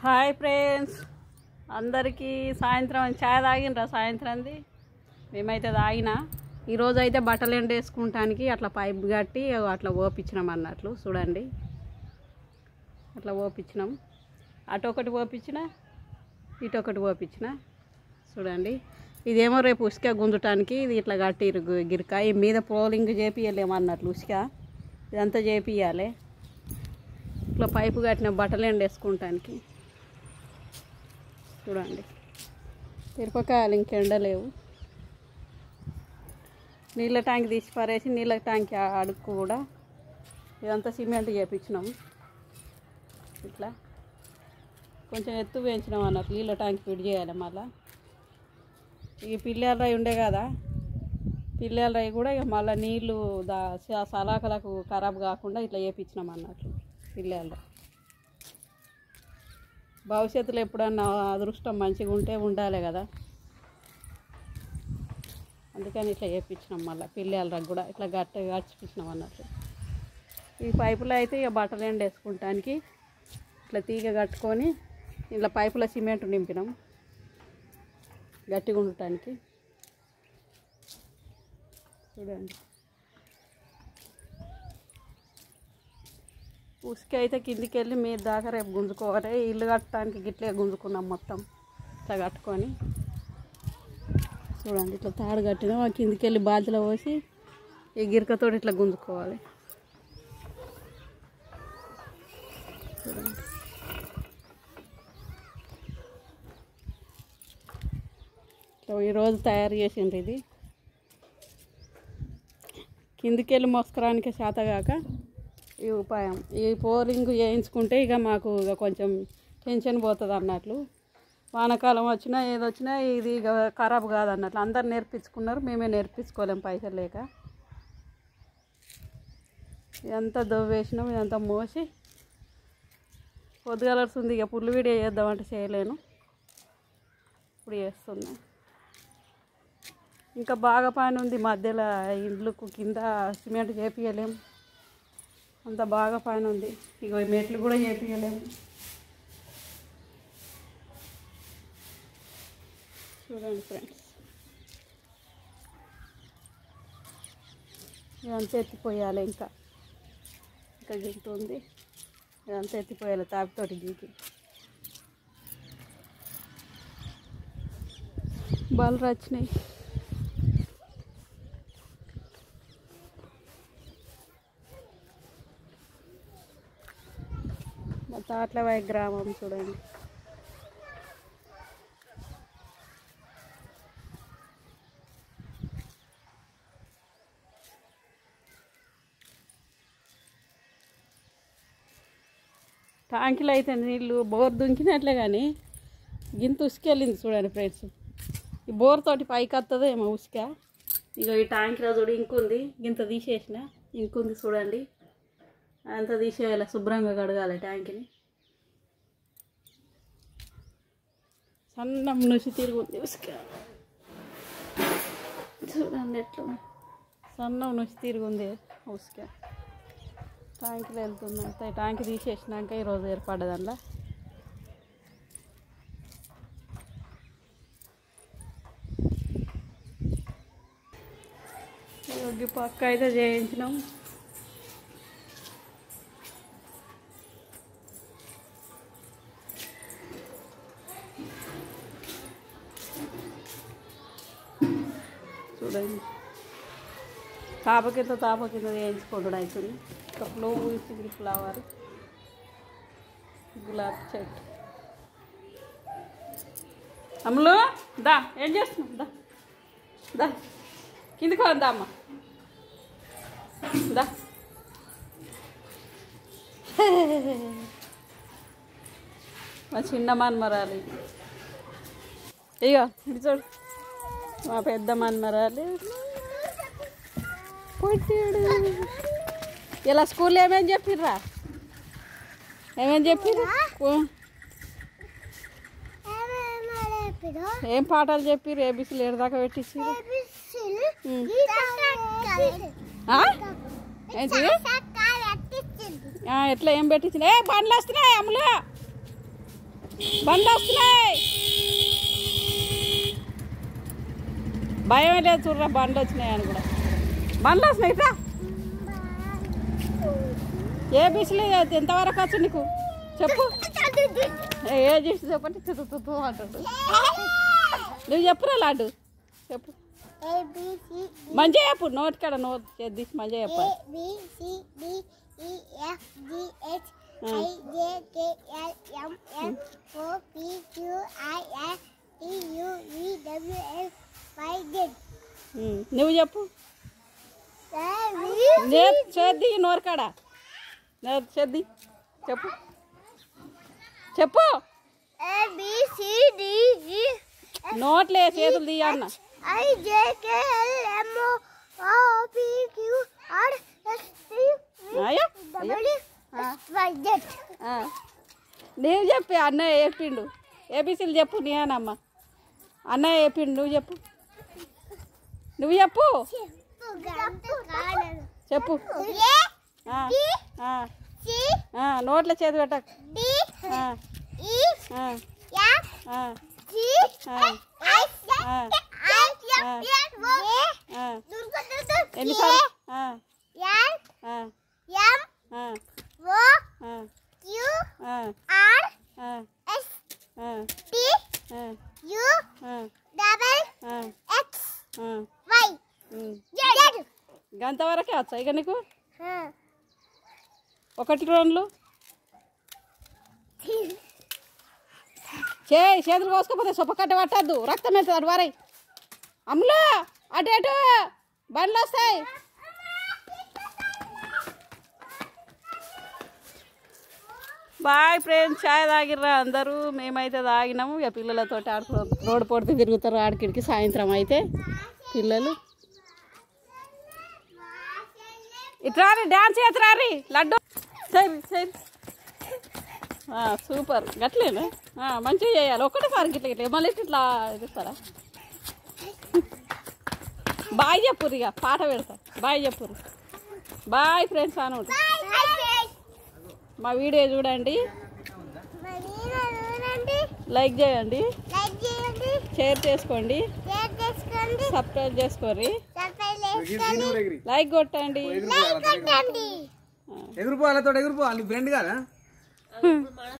Hi friends, అందరికీ సాయంత్రం చాయ్ తాగినరా? సాయంత్రంది మేమైతే తాగినా. ఈరోజు అయితే బట్టలు ఎండేసుకుంటానికి అట్లా పైప్ కట్టి అట్లా ఓపించినాం అన్నట్లు. చూడండి, అట్లా ఓపించినాం. అటొకటి ఓపించిన, ఇటొకటి ఓపించిన. చూడండి, ఇదేమో రేపు ఉసుక గుంజటానికి ఇది ఇట్లా కట్టిరు గిరిక. ఈ మీద పోలింగ్ చేపియలేము అన్నట్లు. ఉసుక ఇదంతా చేపియాలి. ఇట్లా పైపు కట్టిన బట్టలు ఎండేసుకుంటానికి. చూడండి, మిరపకాయలు ఇంకెండలేవు. నీళ్ళ ట్యాంక్ తీసి పారేసి నీళ్ళ ట్యాంక్ అడుక్కు కూడా ఇదంతా సిమెంట్ చేపించినాం. ఇట్లా కొంచెం ఎత్తు వేయించినాం అన్నట్టు. నీళ్ళ ట్యాంక్ ఫిట్ చేయాలి. మళ్ళీ ఈ పిల్లల రై ఉండే కదా, పిల్లల రై కూడా ఇక మళ్ళీ నీళ్ళు సలాకలకు ఖరాబ్ కాకుండా ఇట్లా చేపించినాం అన్నట్లు. పిల్లల భవిష్యత్తులో ఎప్పుడన్నా అదృష్టం మంచిగా ఉంటే ఉండాలి కదా, అందుకని ఇట్లా చేపించినాం. మళ్ళీ పిల్లల కూడా ఇట్లా గచ్చిపించినాం అన్నట్లు. ఈ పైపులో అయితే ఇక బట్టలు ఎండేసుకుంటానికి ఇట్లా తీగ కట్టుకొని ఇట్లా పైపులో సిమెంట్ నింపినాం గట్టిగా ఉండటానికి. చూడండి, ఉసుక అయితే కిందికి వెళ్ళి మీరు దాకా రేపు గుంజుకోవాలి. ఇల్లు కట్టడానికి గిట్లే గుంజుకున్నాం మొత్తం ఇట్లా కట్టుకొని. చూడండి, ఇట్లా తాడు కట్టినాం. ఆ కిందికి వెళ్ళి బాల్తీలో పోసి ఈ గిరికతో ఇట్లా గుంజుకోవాలి. చూడండి, ఇట్లా ఈరోజు తయారు చేసిండ్రు. ఇది కిందికి వెళ్ళి మోసుకురానికి చేతగాక ఈ ఉపాయం. ఈ పోలింగ్ చేయించుకుంటే ఇక మాకు ఇక కొంచెం టెన్షన్ పోతుంది అన్నట్లు. వానాకాలం వచ్చినా ఏదొచ్చినా ఇది ఇక ఖరాబ్ కాదన్నట్లు. అందరు నేర్పించుకున్నారు, మేమే నేర్పించుకోలేము పైసలు లేక. ఇదంతా దవ్వేసినాం. ఇదంతా మోసి పొద్దుగలర్స్తుంది. ఇక పుల్లు వీడియో చేద్దామంటే చేయలేను, ఇప్పుడు చేస్తున్నా. ఇంకా బాగా పని ఉంది. మధ్యలో ఇండ్లకు కింద సిమెంట్ చేపియలేము, అంత బాగా పని ఉంది. ఇక మెట్లు కూడా చేపియలేము. చూడండి ఫ్రెండ్స్, ఇదంతా ఎత్తిపోయాలి. ఇంకా గింటు ఉంది, ఇదంతా ఎత్తిపోయాలి తాపితోటి గీకి. బలు వచ్చినాయి. మా తాట్లవాయి గ్రామం చూడండి. ట్యాంకులో అయితే నీళ్ళు బోర్ దుంకినట్లే కానీ గింత ఉసుకెళ్ళింది. చూడండి ఫ్రెండ్స్, ఈ బోర్ తోటి పైకి వస్తుందో ఏమో ఉసుక. ఇక ఈ ట్యాంకులో చూడు ఇంకుంది, గింత తీసేసిన ఇంకుంది. చూడండి, అంతా తీసేయాలి, శుభ్రంగా కడగాలి ట్యాంక్ని. సన్నం నుంచి తిరుగుంది ఉసుక. చూడండి ఎట్లా సన్నం నుంచి తిరుగుంది ఉసుక. ట్యాంకులో వెళ్తుంది అంతా. ట్యాంక్ తీసేసినాక ఈరోజు ఏర్పడ్డదంలా. ఈ పక్క అయితే చేయించినాం. చూడండి, తాప కింద వేయించుకోవడం అవుతుంది. ఒక ఫ్లవర్ గులాబీ చెట్టు. అమ్ములు దా, ఏం చేస్తున్నావు? దా దా కిందికి వద్దా అమ్మ, దా. మా చిన్న మన్మరాలి. ఇగో ఇటు చూడు, మా పెద్ద మన్మరాలి పుట్టాడు. ఇలా స్కూల్లో ఏమేమి చెప్పిర్రా? ఏమేమి చెప్పిర్రు? ఏం పాఠాలు చెప్పిర్రు? ఏబీసీలు ఏడదాకా పెట్టించారు? ఏంటి ఎట్లా ఏం పెట్టించిన? ఏ బండ్లు వస్తున్నాయి అమ్ములు. బండ్లు వస్తున్నాయి. భయమే లేదు చూడరా, బండ్లు వచ్చినాయి అని కూడా. బండ్లు వస్తున్నాయి ఇట్లా. ఏ బిస్లు ఎంతవరకు వచ్చు నీకు చెప్పు. ఏ చేసి చెప్పండి తుతు అంటాడు. నువ్వు చెప్పురా లాడ్డు చెప్పు. మంచిగా చెప్పు, నోటి కాడ నోట్ చేద్ది మంచిగా చెప్పాలి. నువ్వు చెప్పు. చేద్ది నోరు కాడ చేద్ది చెప్పు చెప్పు. నోట్లే చేతులు తీయన్న. నీవు చెప్పి అన్నయ్య చెప్పిండు. ఏబీసీలు చెప్పు. నేనమ్మ అన్నయ్య చెప్పిండు. నువ్వు చెప్పు. నువ్వు చెప్పు చెప్పు. నోట్ల చేతి పెట్ట. ఎన్నిసార్లు? గంత వరకే వచ్చా ఇక నీకు? ఒకటి రెండు చేతులు కోసుకోపోతే సొప్పకట్ట పట్టద్దు, రక్తం వెళ్తుంది. అటు వారై అమ్ములు అటు అటు బండ్లు వస్తాయి. బాయ్ ఫ్రెండ్స్, చాయ్ తాగిర్రా అందరూ? మేమైతే తాగినాము. ఇక పిల్లలతో రోడ్డు పొడితే తిరుగుతారు ఆడికిడికి. సాయంత్రం అయితే పిల్లలు ఇట్రారి డ్యాన్స్ చేతురారి. లడ్డు సరి సరి సూపర్. గట్లేనా? మంచిగా చేయాలి. ఒక్కటేసారి గిట్ల గిట్ల మళ్ళీ ఇట్లా ఇస్తారా? బాయ్ చెప్పురు. ఇక పాట పెడతా. బాయ్ చెప్పురు. బాయ్ ఫ్రెండ్స్ అను. మా వీడియో చూడండి, లైక్ చేయండి, షేర్ చేసుకోండి, సబ్స్క్రైబ్ చేసుకోండి, లైక్ కొట్టండి. ఎగురుపో, వాళ్ళతో ఎగురుపో. ఫ్రెండ్ కదా.